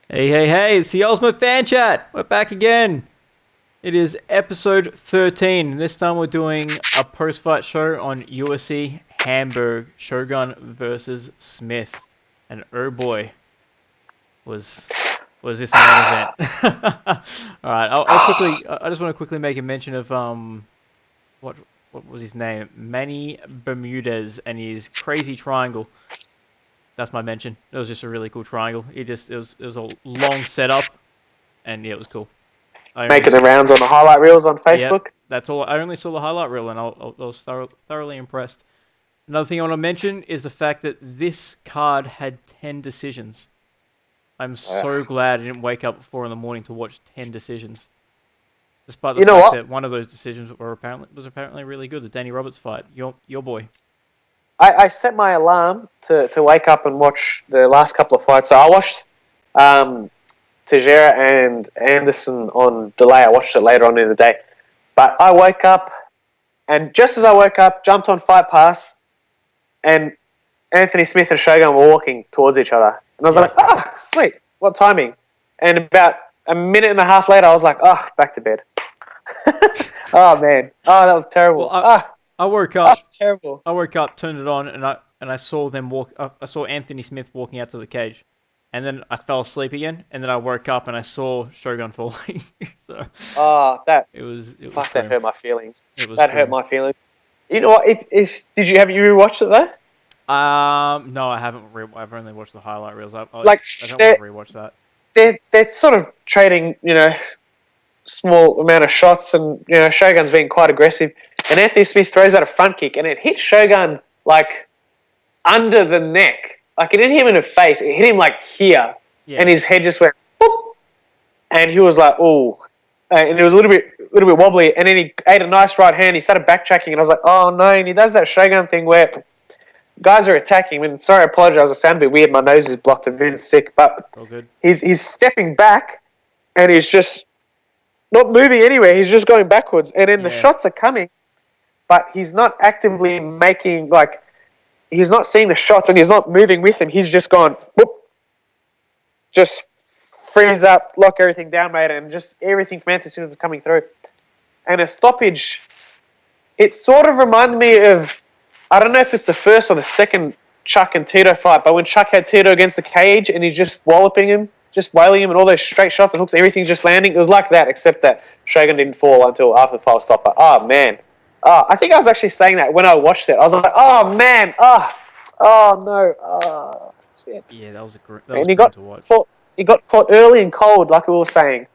Hey, it's the Ultimate Fan Chat. We're back again. It is episode 13. This time we're doing a post-fight show on UFC Hamburg, Shogun versus Smith. And oh boy, was this a main event. Alright, I just want to quickly make a mention of, what was his name? Manny Bermudez and his crazy triangle. That's my mention. It was just a really cool triangle. It was a long setup, and yeah, it was cool. Making the rounds on the highlight reels on Facebook. Yep, that's all. I only saw the highlight reel, and I was thoroughly impressed. Another thing I want to mention is the fact that this card had 10 decisions. I'm so glad I didn't wake up at 4 in the morning to watch 10 decisions. Despite the fact that one of those decisions was apparently really good, the Danny Roberts fight. Your boy. I set my alarm to wake up and watch the last couple of fights. So I watched Teixeira and Anderson on delay. I watched it later on in the day. But I woke up, and just as I woke up, jumped on Fight Pass, and Anthony Smith and Shogun were walking towards each other. And I was like, sweet, what timing? And about a minute and a half later, I was like, back to bed. Oh, man. Oh, that was terrible. Well, I woke up. Terrible. I woke up, turned it on, and I saw them walk. I saw Anthony Smith walking out to the cage, and then I fell asleep again. And then I woke up and I saw Shogun falling. So. It was. Fuck, that hurt my feelings. That hurt my feelings. You know what? Have you rewatched it though? No, I haven't. I've only watched the highlight reels. I don't want to rewatch that. They're sort of trading, small amount of shots, and Shogun's being quite aggressive. And Anthony Smith throws out a front kick, and it hit Shogun, like, under the neck. Like, it didn't hit him in the face. It hit him, like, here. Yeah. And his head just went, boop. And he was like, ooh. And it was a little bit wobbly. And then he ate a nice right hand. He started backtracking, and I was like, oh, no. And he does that Shogun thing where guys are attacking. I mean, sorry, I apologize. I sound a bit weird. My nose is blocked. I'm very sick. But all good. He's stepping back, and he's just not moving anywhere. He's just going backwards. And then the shots are coming. But he's not actively making, he's not seeing the shots and he's not moving with them. He's just gone, whoop, just freeze up, lock everything down, mate, and just everything from Anthony Smith is coming through. And a stoppage, it sort of reminded me of, I don't know if it's the first or the second Chuck and Tito fight, but when Chuck had Tito against the cage and he's just walloping him, just wailing him, and all those straight shots and hooks, everything's just landing. It was like that, except that Shogun didn't fall until after the pile stopper. Oh, man. I think I was actually saying that when I watched it. I was like, oh, man. Oh no. Oh, shit. Yeah, that was good to watch. He got caught early and cold, like we were saying.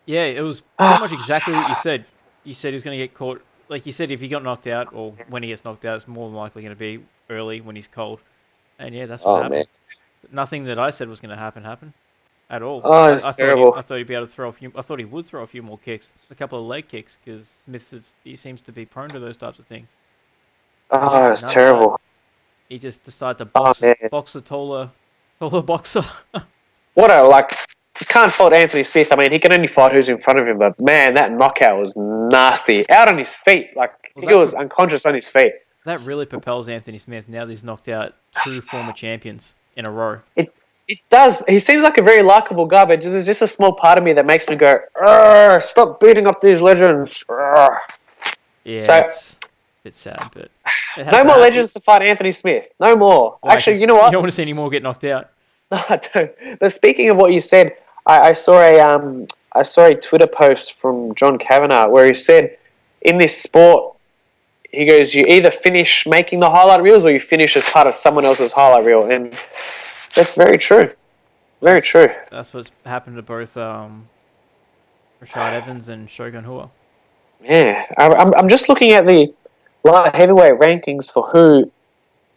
Yeah, it was pretty much exactly what you said. You said he was going to get caught. Like you said, if he got knocked out, or when he gets knocked out, it's more than likely going to be early when he's cold. And yeah, that's what happened. Man. Nothing that I said was going to happen at all. Oh, it's terrible. I thought he'd be able to throw a few. I thought he would throw a few more kicks, a couple of leg kicks, because Smith he seems to be prone to those types of things. Oh, it's terrible. He just decided to box the taller boxer. You can't fault Anthony Smith. I mean, he can only fight who's in front of him, but man, that knockout was nasty. Out on his feet, he was unconscious on his feet. That really propels Anthony Smith now that he's knocked out 2 former champions in a row. It does. He seems like a very likable guy, but there's just a small part of me that makes me go, stop beating up these legends. Yeah, so, it's a bit sad, but... No more legends to fight Anthony Smith. No more. Well, actually, you know what? You don't want to see any more get knocked out. No, I don't. But speaking of what you said, I saw a Twitter post from John Kavanagh where he said, in this sport, he goes, you either finish making the highlight reels or you finish as part of someone else's highlight reel. And that's very true. Very true. That's what's happened to both Rashad Evans and Shogun Rua. Yeah. I'm just looking at the light heavyweight rankings for who...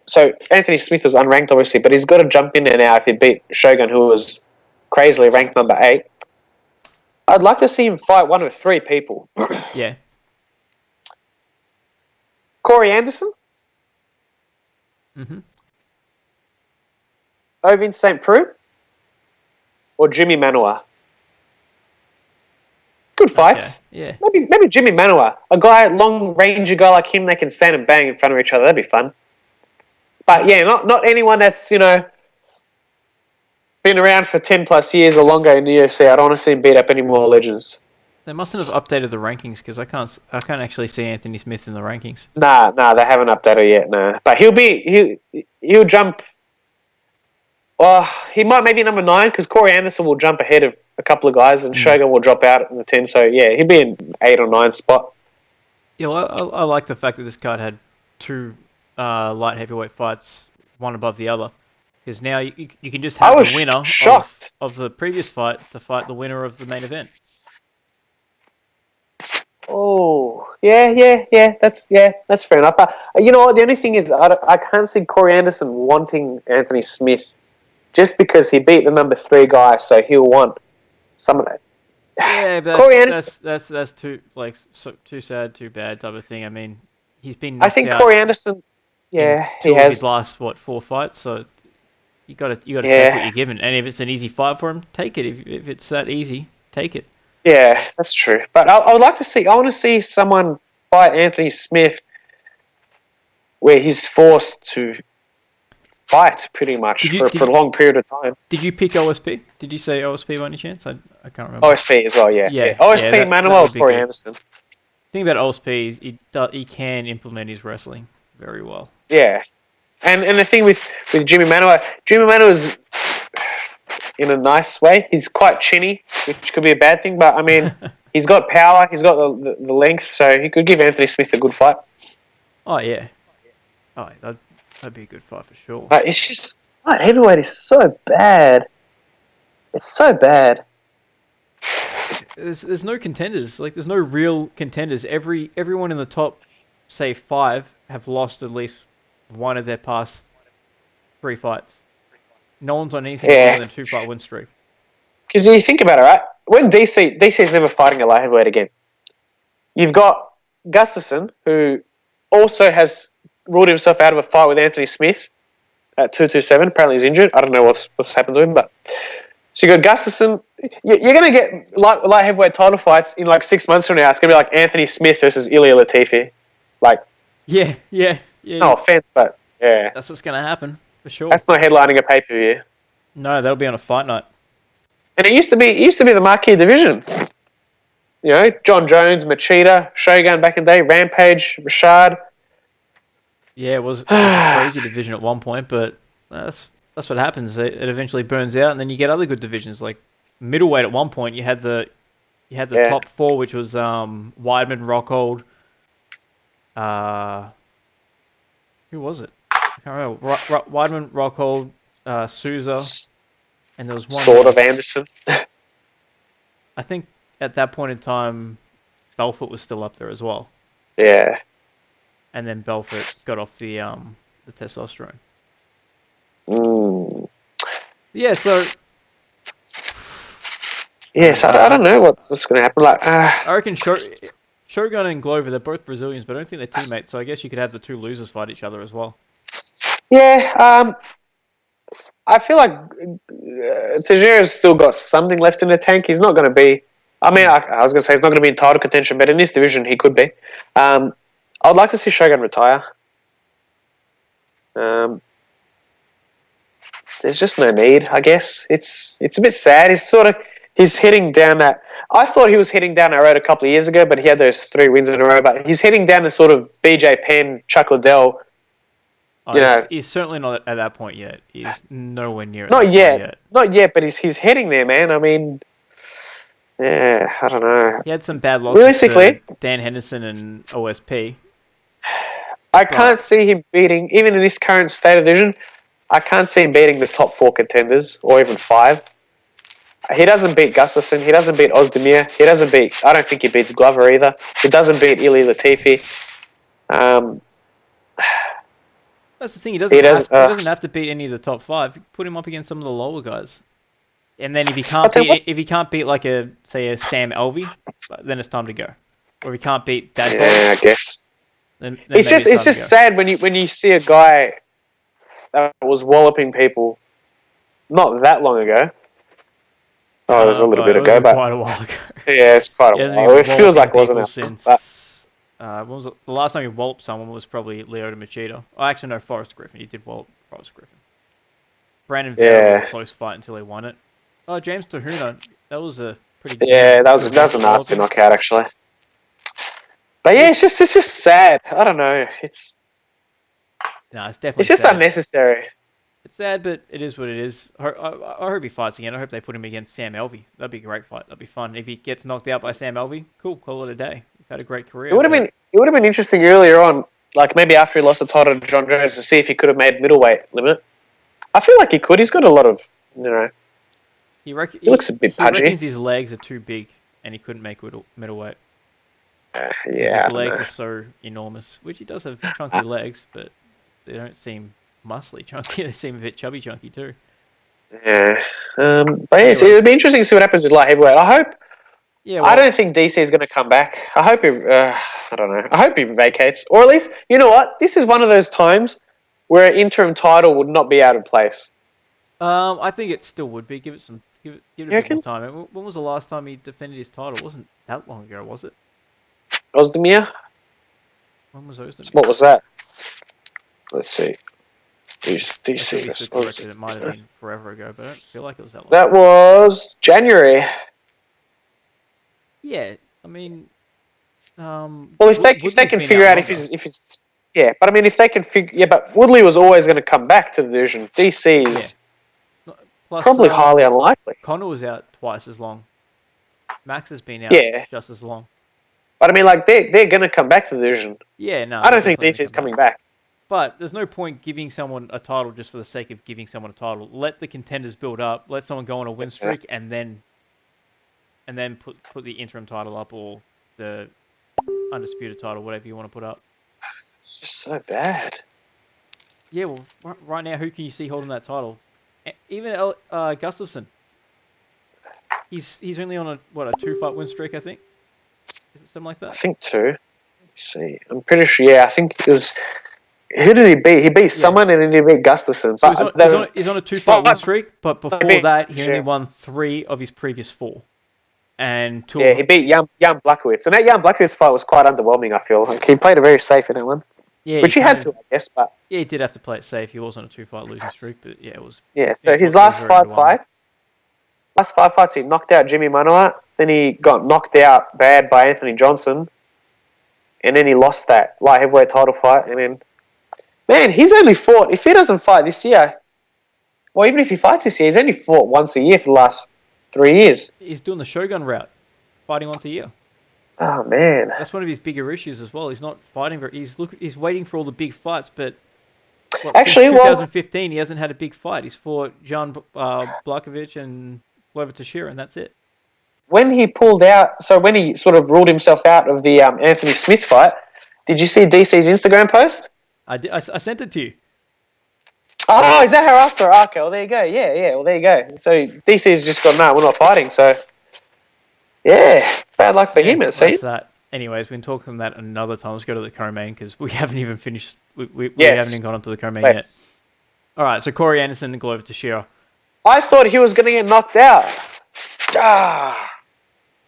So Anthony Smith was unranked, obviously, but he's got to jump in there now if he beat Shogun, who was crazily ranked number 8. I'd like to see him fight one of 3 people. Yeah. Corey Anderson? Mm-hmm. Ovin St. Preux? Or Jimmy Manuwa? Good fights. Okay. Yeah. Maybe Jimmy Manuwa. A long-ranger guy like him, they can stand and bang in front of each other. That'd be fun. But yeah, not anyone that's, been around for 10 plus years or longer in the UFC. I don't want to see him beat up any more legends. They mustn't have updated the rankings because I can't actually see Anthony Smith in the rankings. Nah, they haven't updated yet. Nah, but he'll jump. Well, he might maybe number 9 because Corey Anderson will jump ahead of a couple of guys, and Shogun will drop out in the 10. So yeah, he'll be in 8 or 9 spot. Yeah, well, I like the fact that this card had 2 light heavyweight fights, one above the other. Because now you can just have the winner of the previous fight to fight the winner of the main event. Oh, yeah. That's fair enough. But you know what? The only thing is, I can't see Corey Anderson wanting Anthony Smith just because he beat the number 3 guy, so he'll want some of that. Yeah, but Corey Anderson, that's too too sad, too bad type of thing. I mean, he's been. I think Corey Anderson. Yeah, he has his last 4 fights, so you got to take what you're given. And if it's an easy fight for him, take it. If it's that easy, take it. Yeah, that's true. But I would like to see. I want to see someone fight Anthony Smith where he's forced to fight pretty much for a long period of time. Did you pick OSP? Did you say OSP by any chance? I can't remember. OSP as well, yeah. OSP, Manuel, Corey Anderson. The thing about OSP is he can implement his wrestling very well. Yeah. And the thing with Jimmy Manuel is, in a nice way, he's quite chinny, which could be a bad thing, but I mean, he's got power, he's got the length, so he could give Anthony Smith a good fight. Oh, yeah. Oh, that'd be a good fight for sure. But it's just, light heavyweight is so bad. It's so bad. There's no contenders. Like, there's no real contenders. Everyone in the top, say, 5 have lost at least one of their past 3 fights. No one's on anything more than a 2-fight win streak. Because you think about it, right? When DC's never fighting a light heavyweight again. You've got Gustafsson, who also has ruled himself out of a fight with Anthony Smith at 227. Apparently he's injured. I don't know what's happened to him, but so you got Gustafsson. You're going to get light heavyweight title fights in like 6 months from now. It's going to be like Anthony Smith versus Ilia Latifi. Like, yeah. No offense, but yeah, that's what's going to happen for sure. That's not headlining a pay-per-view. No, that'll be on a fight night. And it used to be the marquee division. You know, John Jones, Machida, Shogun back in the day, Rampage, Rashad. Yeah, it was a crazy division at one point, but that's what happens. It eventually burns out, and then you get other good divisions. Like middleweight at one point, you had the top 4, which was Weidman, Rockhold. Who was it? I can't remember. Weidman, Rockhold, Souza, and there was one sort of Anderson. I think at that point in time, Belfort was still up there as well. Yeah. And then Belfort got off the testosterone. Mm. Yeah, so. Yes, I don't know what's going to happen. Like, I reckon Shogun and Glover, they're both Brazilians, but I don't think they're teammates. So I guess you could have the 2 losers fight each other as well. Yeah, I feel like Teixeira's still got something left in the tank. He's not going to be. I mean, I was going to say he's not going to be in title contention, but in this division, he could be. I would like to see Shogun retire. There's just no need, I guess. It's a bit sad. He's heading down that. I thought he was heading down that road a couple of years ago, but he had those 3 wins in a row. But he's heading down the sort of BJ Penn, Chuck Liddell. He's certainly not at that point yet. He's nowhere near it. Not yet, but he's heading there, man. I mean, yeah, I don't know. He had some bad losses Realistically, to Dan Henderson and OSP. I can't see him beating, even in this current state of division, I can't see him beating the top 4 contenders, or even 5. He doesn't beat Gustafsson. He doesn't beat Ozdemir. I don't think he beats Glover either. He doesn't beat Ilia Latifi. That's the thing. He doesn't have to beat any of the top 5. Put him up against some of the lower guys. And then if he can't beat like a Sam Alvey, then it's time to go. Or if he can't beat that guy, I guess. Then it's just sad when you see a guy that was walloping people not that long ago. Oh, it was a little bit ago, but quite a while ago. Yeah, it's quite a while. It feels like wasn't it? Since what was it? The last time he walloped someone was probably Lyoto Machida. Oh, actually, no, Forrest Griffin. He did wallop Forrest Griffin. Brandon Vera was a close fight until he won it. Oh, James Tahuna, that was a pretty good. Yeah, that was a nasty knockout actually. But yeah, it's just sad. I don't know. It's definitely. It's just sad. Unnecessary. It's sad, but it is what it is. I hope he fights again. I hope they put him against Sam Alvey. That'd be a great fight. That'd be fun. If he gets knocked out by Sam Alvey, cool. Call it a day. He's had a great career. It would have been interesting earlier on, like maybe after he lost the title to John Jones, to see if he could have made middleweight limit. I feel like he could. He's got a lot of, He looks a bit pudgy. He reckons his legs are too big, and he couldn't make middleweight. His legs are so enormous, which he does have chunky legs, but they don't seem muscly chunky. They seem a bit chubby chunky too. Yeah. But yeah, so it'll be interesting to see what happens with light heavyweight. I hope. Yeah. Well, I don't think DC is going to come back. I hope he. I don't know. I hope he vacates, or at least you know what? This is one of those times where an interim title would not be out of place. I think it still would be. Give it a bit more time. When was the last time he defended his title? It wasn't that long ago, was it? Ozdemir? When was Ozdemir? What was that? Let's see. DC. It might have been forever ago, but I don't feel like it was that long. That was January. Yeah, I mean, well, if they can figure out if it's but I mean if they can figure but Woodley was always going to come back to the division. DC's probably highly unlikely. Connor was out twice as long. Max has been out just as long. But I mean, like they're going to come back to the division. Yeah, no. I don't think DC is coming back. But there's no point giving someone a title just for the sake of giving someone a title. Let the contenders build up. Let someone go on a win streak, and then put the interim title up or the undisputed title, whatever you want to put up. It's just so bad. Yeah, well, right now, who can you see holding that title? Even Gustafsson. He's only on a 2-fight win streak, I think. Is it something like that? I think 2. Let me see. I'm pretty sure. Yeah, I think it was. Who did he beat? He beat someone and then he beat Gustafsson. So he's on a 2-fight win streak, but before that, he only won 3 of his previous 4. And he beat Jan Blachowicz. And that Jan Blachowicz fight was quite underwhelming, I feel. Like he played it very safe in that one. Yeah, which he had to, I guess. But yeah, he did have to play it safe. He was on a 2-fight losing streak, but yeah, it was. Yeah, so his last 5 fights, he knocked out Jimmy Manuwa. Then he got knocked out bad by Anthony Johnson. And then he lost that light heavyweight title fight. And then, man, he's only fought, if he doesn't fight this year, well, even if he fights this year, he's only fought once a year for the last 3 years. He's doing the Shogun route, fighting once a year. Oh, man. That's one of his bigger issues as well. He's not fighting he's waiting for all the big fights, but since 2015, he hasn't had a big fight. He's fought Jan Blachowicz and Glover Teixeira, and that's it. When he pulled out, so when he sort of ruled himself out of the Anthony Smith fight, did you see DC's Instagram post? I did. I sent it to you. Oh, is that how I saw it? Okay, well, there you go. Yeah, well, there you go. So DC's just gone, no, we're not fighting, so yeah, bad luck for him, it seems. That. Anyways, we can talk on that another time. Let's go to the co-main, because we haven't even finished, we haven't even gone on to the co-main yet. Alright, so Corey Anderson and Glover Teixeira. I thought he was going to get knocked out.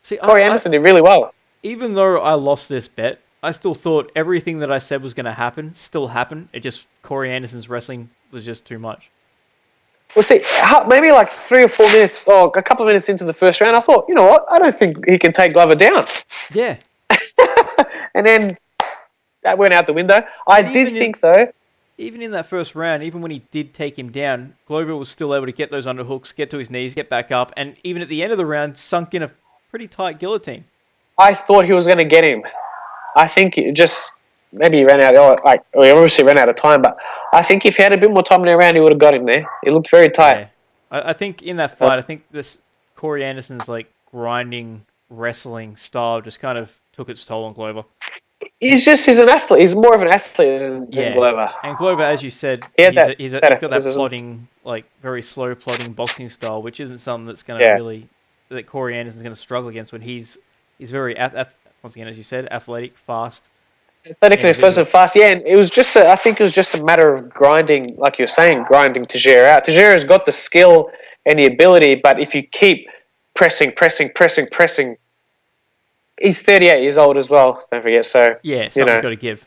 See, Corey Anderson did really well. Even though I lost this bet, I still thought everything that I said was going to happen still happened. It just, Corey Anderson's wrestling was just too much. Well, see, maybe like 3 or 4 minutes, or a couple of minutes into the first round, I thought, you know what, I don't think he can take Glover down. Yeah. And then that went out the window. I did think, though... Even in that first round, even when he did take him down, Glover was still able to get those underhooks, get to his knees, get back up, and even at the end of the round, sunk in a pretty tight guillotine. I thought he was going to get him. I think it just... Maybe he ran out... he obviously ran out of time, but I think if he had a bit more time in the round, he would have got him there. It looked very tight. Yeah. I think in that fight, I think this Corey Anderson's grinding wrestling style just kind of took its toll on Glover. He's an athlete. He's more of an athlete than Glover. And Glover, as you said, he's got that plodding, very slow plodding boxing style, which isn't something that's going to that Corey Anderson's going to struggle against when he's very, once again, as you said, athletic, fast. Athletic and explosive, fast, and it was just I think it was just a matter of grinding, like you're saying, grinding Teixeira out. Teixeira's got the skill and the ability, but if you keep pressing, he's 38 years old as well, don't forget, so... Yeah, something's got to give.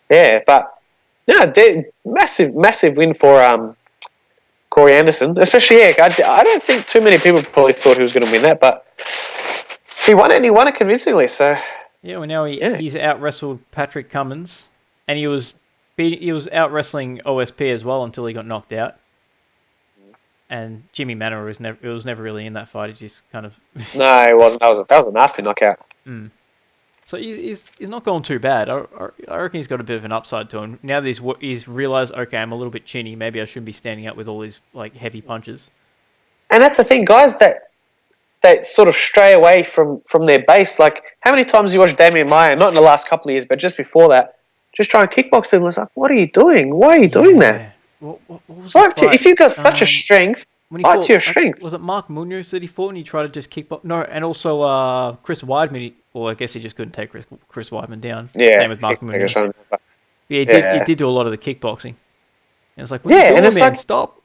Yeah, but... No, massive win for Corey Anderson. Especially, I don't think too many people probably thought he was going to win that, but he won it, and he won it convincingly. So yeah, well now he's out wrestled Patrick Cummins, and he was out wrestling OSP as well until he got knocked out. And Jimmy Manor was never really in that fight. He just kind of no, it wasn't. That was a nasty knockout. Mm. So he's not going too bad. I reckon he's got a bit of an upside to him now that he's realized, okay, I'm a little bit chinny. Maybe I shouldn't be standing up with all these like heavy punches. And that's the thing, guys, that sort of stray away from their base. Like, how many times you watch Damian Maia, not in the last couple of years, but just before that, just try and kickbox people? It's like, what are you doing? Why are you doing that? What was that fight? If you've got such a strength, fight to your strength. Was it Mark Munoz that he fought and he tried to just kickbox? No, and also Chris Weidman. Well, I guess he just couldn't take Chris Weidman down. Yeah, same with Mark Munoz. He did do a lot of the kickboxing. And it's like, what are you doing, and it's man? like,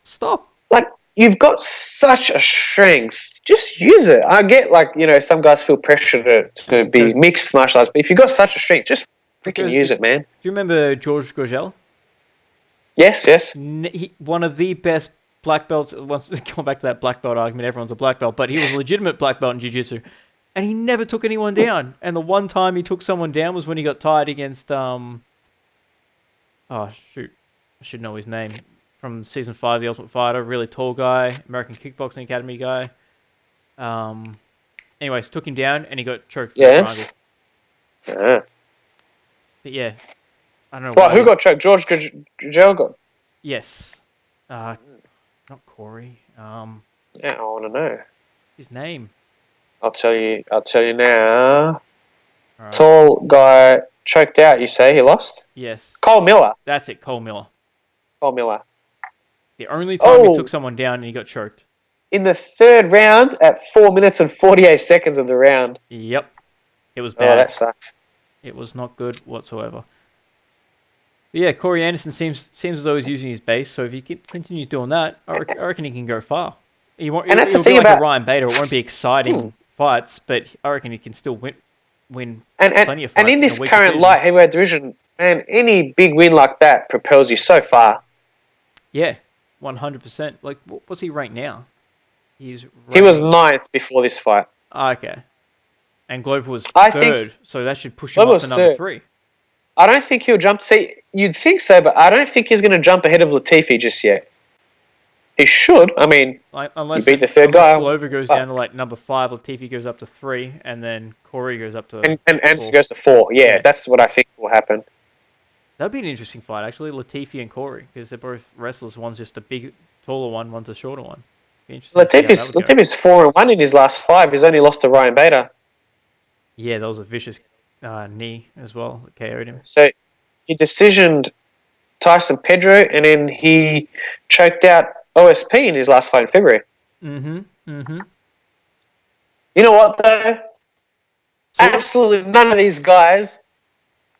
stop. Like, you've got such a strength. Just use it. I get, like, some guys feel pressure to be mixed martial arts, but if you've got such a strength, just freaking use it, man. Do you remember George Gurgel? Yes. One of the best black belts. Once going back to that black belt argument, everyone's a black belt, but he was a legitimate black belt in jiu-jitsu, and he never took anyone down. And the one time he took someone down was when he got tied against oh shoot, I should know his name from season 5 of The Ultimate Fighter. Really tall guy, American Kickboxing Academy guy. Anyways, took him down and he got choked. Yeah. But yeah, I don't know. Well, who got choked? George Gurgel got. Yes. Not Corey. Yeah, I want to know his name. I'll tell you now. Right. Tall guy choked out. You say he lost? Yes. Cole Miller. That's it. Cole Miller. The only time he took someone down and he got choked. In the third round, at 4 minutes and 48 seconds of the round. Yep. It was bad. Oh, that sucks. It was not good whatsoever. But yeah, Corey Anderson seems as though he's using his base, so if he continues doing that, I reckon he can go far. And that's the be thing like about a Ryan Bader. It won't be exciting fights, but I reckon he can still win plenty of fights. And in this current light heavyweight division, man, any big win like that propels you so far. Yeah, 100%. Like, what's he ranked now? He was 9th before this fight. Okay. And Glover was 3rd, so that should push him up to number 3. I don't think he'll jump. See, you'd think so, but I don't think he's going to jump ahead of Latifi just yet. He should. I mean, unless he beat the third guy. Glover goes down to like number 5, Latifi goes up to 3, and then Corey goes up to and Anderson goes to 4. Yeah, that's what I think will happen. That'd be an interesting fight, actually, Latifi and Corey, because they're both wrestlers. One's just a big, taller one, one's a shorter one. Latifi's 4-1 in his last 5. He's only lost to Ryan Bader. Yeah, that was a vicious knee as well that KO'd him. So he decisioned Tyson Pedro, and then he choked out OSP in his last fight in February. You know what, though? Absolutely none of these guys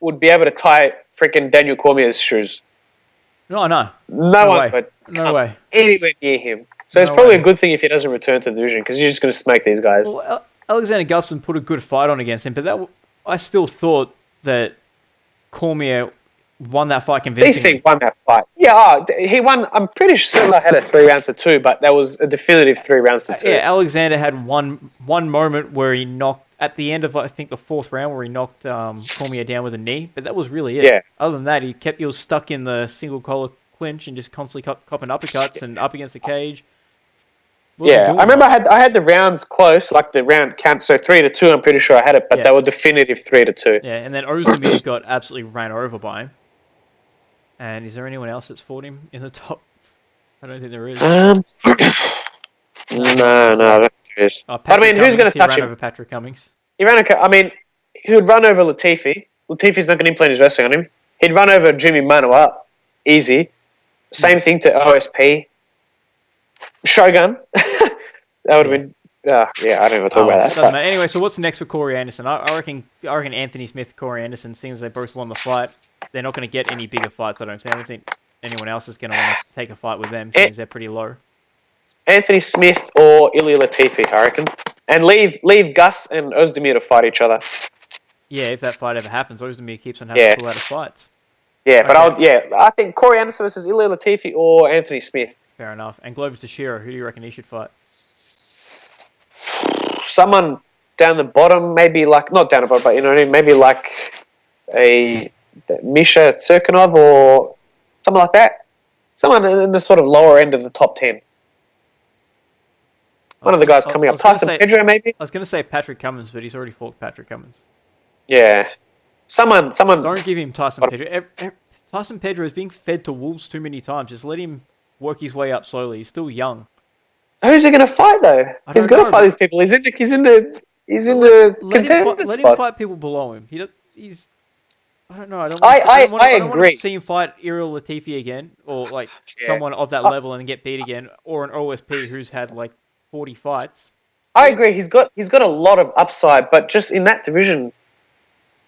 would be able to tie freaking Daniel Cormier's shoes. No. No one would. No way. Anywhere near him. So it's probably a good thing if he doesn't return to the division, because you're just going to smack these guys. Well, Alexander Gustafsson put a good fight on against him, but I still thought that Cormier won that fight convincingly. DC won that fight. Yeah, he won. I'm pretty sure I had a 3 rounds to 2, but that was a definitive 3 rounds to 2. Yeah, Alexander had one moment where he knocked, at the end of, I think, the 4th round, where he knocked Cormier down with a knee, but that was really it. Yeah. Other than that, he was stuck in the single collar clinch and just constantly copping uppercuts and up against the cage. Yeah, I remember I had the rounds close, like the round count, so 3-2, I'm pretty sure I had it, but they were definitive 3-2. Yeah, and then Ozdemir got absolutely ran over by him. And is there anyone else that's fought him in the top? I don't think there is. No, that's serious. I mean, who's going to touch him? He ran over Patrick Cummings. He would run over Latifi. Latifi's not going to implement his wrestling on him. He'd run over Jimmy Manuwa, easy. Same thing to OSP. Shogun. That would have been... I don't even talk about that. Anyway, so what's next for Corey Anderson? I reckon Anthony Smith, Corey Anderson, seeing as they both won the fight, they're not going to get any bigger fights, I don't think. I don't think anyone else is going to want to take a fight with them, since they're pretty low. Anthony Smith or Ilia Latifi, I reckon. And leave Gus and Ozdemir to fight each other. Yeah, if that fight ever happens, Ozdemir keeps on having to pull out of fights. Yeah, but I think Corey Anderson versus Ilia Latifi or Anthony Smith. Fair enough. And Glover Teixeira, who do you reckon he should fight? Someone down the bottom, maybe like, not down the bottom, but you know what I mean, maybe like a Misha Tsurkanov or something like that. Someone in the sort of lower end of the top 10. One of the guys coming up. Tyson Pedro, maybe? I was going to say Patrick Cummins, but he's already fought Patrick Cummins. Yeah. Someone. Don't give him Tyson Pedro. Tyson Pedro is being fed to wolves too many times. Just let him work his way up slowly. He's still young. Who's he going to fight, though? He's going to fight these people. He's in the contender spots. Let him fight people below him. He's... I don't know. I don't want agree. to see him fight Iriel Latifi again, or like someone of that level and get beat again, or an OSP who's had like 40 fights. I agree. He's got a lot of upside, but just in that division,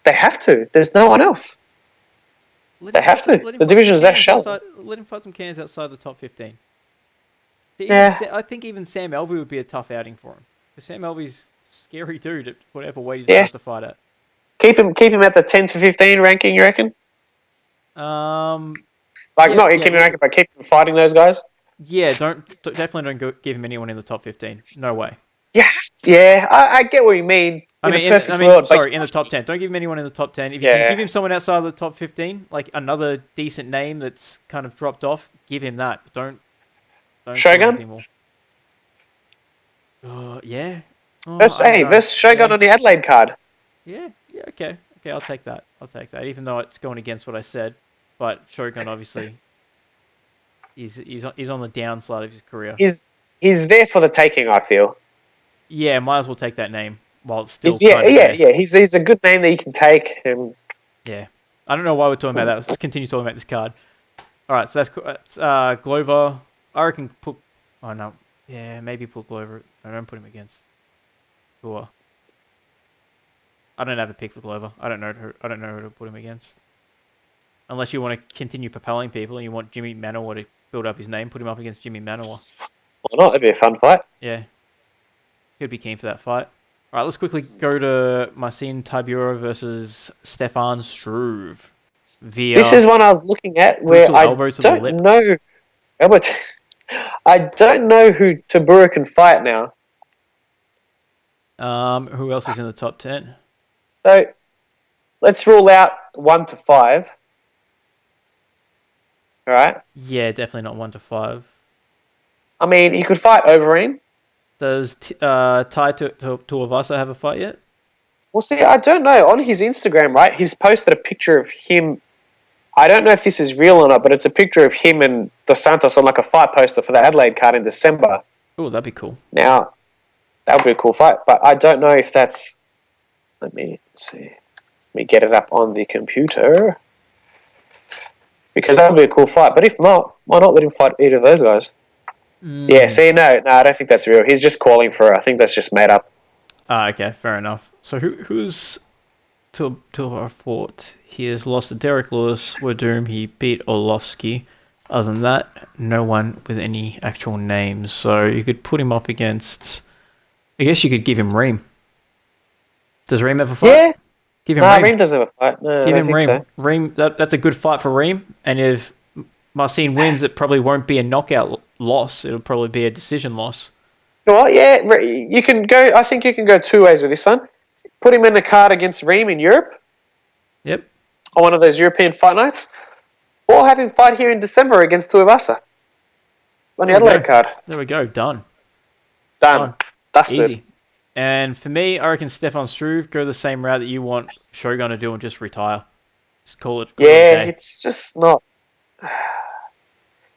they have to. There's no one else. They have to. The division is that shallow. Let him fight some cans outside the top 15. Yeah. I think even Sam Alvey would be a tough outing for him. Because Sam Alvey's a scary dude at whatever weight he's supposed to fight at. Keep him at the 10 to 15 ranking, you reckon? Not keep him ranking, but keep him fighting those guys. Yeah, definitely don't give him anyone in the top 15. No way. Yeah, I get what you mean. In the top 10. Don't give him anyone in the top 10. If you can give him someone outside of the top 15, like another decent name that's kind of dropped off, give him that. Don't Shogun? Anymore. Yeah. Versus Shogun on the Adelaide card. Yeah, okay, I'll take that. Even though it's going against what I said, but Shogun obviously, he's on the downside of his career. He's there for the taking, I feel. Yeah, might as well take that name while it's still. He's a good name that you can take. Yeah, I don't know why we're talking about that. Let's continue talking about this card. All right, so that's Glover. I reckon put. Oh no, yeah, maybe put Glover. I don't put him against. Sure. I don't have a pick for Glover. I don't know who to put him against. Unless you want to continue propelling people and you want Jimmy Manoa to build up his name, put him up against Jimmy Manoa. Why not? That'd be a fun fight. Yeah. Could be keen for that fight. Alright, let's quickly go to Marcin Tybura versus Stefan Struve. This is one I was looking at where I don't know. I don't know who Tybura can fight now. Who else is in the top 10? So, let's rule out 1 to 5. Alright? Yeah, definitely not 1 to 5. I mean, he could fight Overeem. Does Tai Tuivasa have a fight yet? Well, see, I don't know. On his Instagram, right, he's posted a picture of him. I don't know if this is real or not, but it's a picture of him and Dos Santos on like a fight poster for the Adelaide card in December. Oh, that'd be cool. Now, that would be a cool fight, but I don't know if that's... Let me see. Let me get it up on the computer. Because that would be a cool fight. But if not, why not let him fight either of those guys? Yeah, see, no, I don't think that's real. He's just calling for it. I think that's just made up. Okay, fair enough. So who's Tybura fought? He has lost to Derek Lewis, Werdum. He beat Orlovsky. Other than that, no one with any actual names. So you could put him up against... I guess you could give him Reem. Does Reem have a fight? Yeah. Give him Reem. Reem doesn't have a fight. No, give him Reem. So. Reem, that's a good fight for Reem. And if Marcin wins, it probably won't be a knockout loss. It'll probably be a decision loss. You know what? Yeah, you can go. I think you can go two ways with this one. Put him in the card against Reem in Europe. Yep. On one of those European fight nights. Or have him fight here in December against Tuivasa. On the Adelaide card. There we go. Done. Dusted. Easy. And for me, I reckon Stefan Struve, go the same route that you want Shogun to do and just retire. Just call it. It's just not.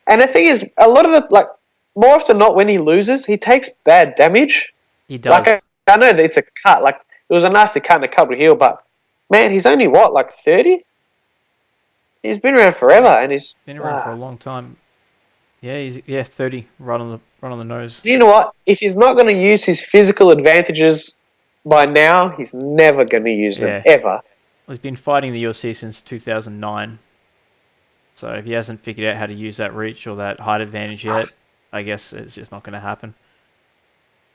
And the thing is, a lot of the, more often than not, when he loses, he takes bad damage. He does. I know that it's a cut. It was a nasty cut and a cut with heel, but man, he's only 30? He's been around forever, and he's been around for a long time. Yeah, he's 30, right on the nose. You know what? If he's not going to use his physical advantages by now, he's never going to use them ever. He's been fighting the UFC since 2009. So if he hasn't figured out how to use that reach or that height advantage yet, I guess it's just not going to happen.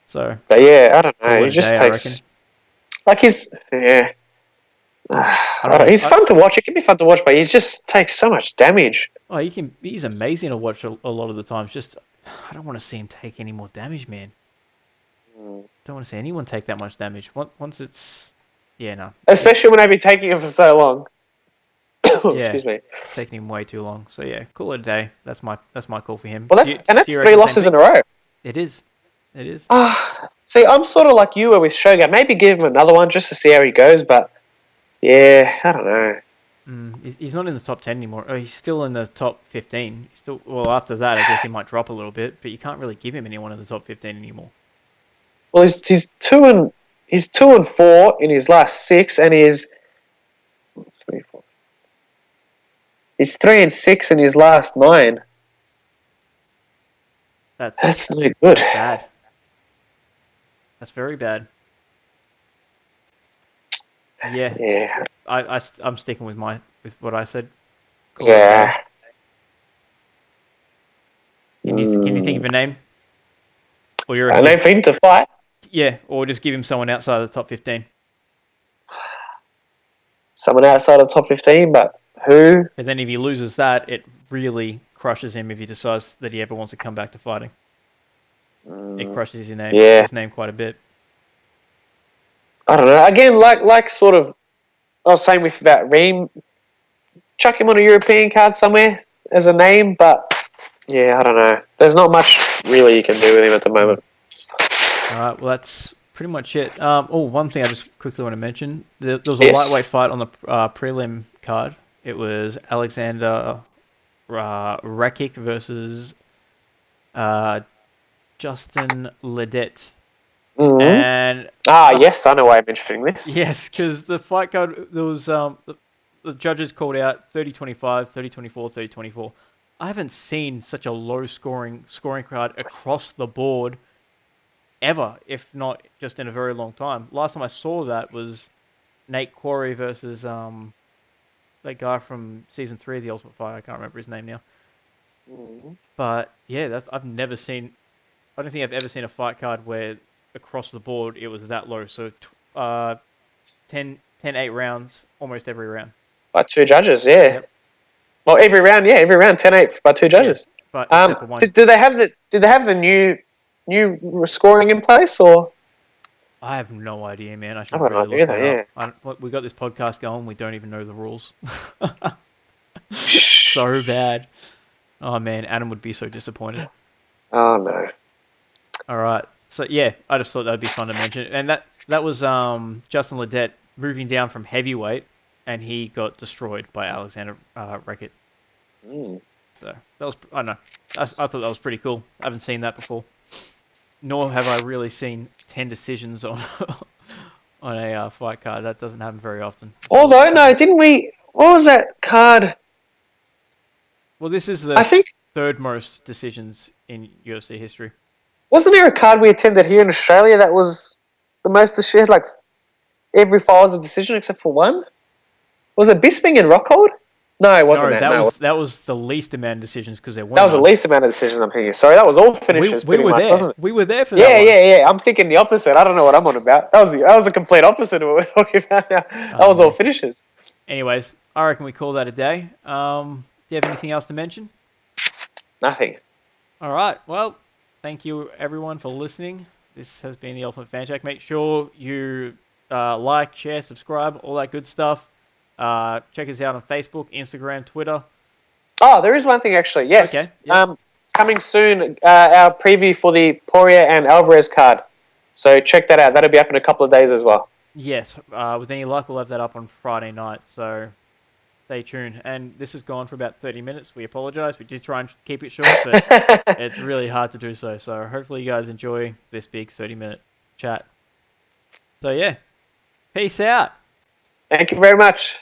So, but yeah, I don't know. He just takes he's fun to watch. It can be fun to watch, but he just takes so much damage. Oh, he's amazing to watch a lot of the times. Just I don't want to see him take any more damage, man. Don't want to see anyone take that much damage. Once it's... Yeah, no. Especially when I've been taking it for so long. Yeah, Excuse me. it's taking him way too long. So yeah, call it a day. That's my call for him. Well, that's 3 losses in a row. It is. It is. See, I'm sort of like you were with Shogun. Maybe give him another one just to see how he goes, but yeah, I don't know. He's not in the top 10 anymore. Oh, he's still in the top 15. Well, after that, I guess he might drop a little bit, but you can't really give him anyone in the top 15 anymore. Well, he's 2-4 in his last 6, and he's 3, 4. He's 3-6 in his last 9. That's no good. Bad. That's very bad. Yeah. Yeah. I'm sticking with what I said. Yeah. Can you think of a name? Or a name for him to fight? Yeah, or just give him someone outside of the top 15. Someone outside of the top 15, but who? And then if he loses that, it really crushes him if he decides that he ever wants to come back to fighting. It crushes his name quite a bit. I don't know. Again, like sort of, I was saying about Reem, chuck him on a European card somewhere as a name, but yeah, I don't know. There's not much really you can do with him at the moment. All right, well, that's pretty much it. One thing I just quickly want to mention. There was a lightweight fight on the prelim card. It was Alexander Rakic versus Justin Ledet. Mm-hmm. And yes, I know why I'm mentioning this. Yes, because the fight card, there was the judges called out 30-25, 30-24, 30-24. I haven't seen such a low scoring card across the board ever, if not just in a very long time. Last time I saw that was Nate Quarry versus that guy from season 3 of The Ultimate Fighter. I can't remember his name now. But yeah, I've never seen. I don't think I've ever seen a fight card where across the board it was that low. So 10-8 rounds almost every round. By 2 judges, yeah. Yep. Well, every round 10-8 by 2 judges. Yeah, but except for one. Do they have the new scoring in place, or? I have no idea, man. I should really look that up. We got this podcast going. We don't even know the rules. So bad. Oh man, Adam would be so disappointed. Oh no. All right. So yeah, I just thought that'd be fun to mention, and that was Justin Ledet moving down from heavyweight, and he got destroyed by Alexander Rakic. So that was, I don't know. I thought that was pretty cool. I haven't seen that before. Nor have I really seen 10 decisions on a fight card. That doesn't happen very often. Although, no, didn't we? What was that card? Well, this is the third most decisions in UFC history. Wasn't there a card we attended here in Australia that was the most decisions? Like every fight was a decision except for one. Was it Bisping and Rockhold? No, it wasn't. That was the least amount of decisions because there weren't. That was the least amount of decisions. I'm thinking. Sorry, that was all finishes. We were much, there. Wasn't it? We were there for that. Yeah. I'm thinking the opposite. I don't know what I'm on about. That was the complete opposite of what we're talking about now. That was all finishes. Anyways, I reckon we call that a day. Do you have anything else to mention? Nothing. All right. Well, thank you everyone for listening. This has been the Ultimate Fan Check. Make sure you like, share, subscribe, all that good stuff. Check us out on Facebook, Instagram, Twitter. Oh, there is one thing actually. Yes. Okay. Yep. Coming soon, our preview for the Poirier and Alvarez card. So check that out. That'll be up in a couple of days as well. Yes. With any luck, we'll have that up on Friday night. So stay tuned. And this has gone for about 30 minutes. We apologize. We did try and keep it short, but it's really hard to do so. So hopefully you guys enjoy this big 30-minute chat. So yeah. Peace out. Thank you very much.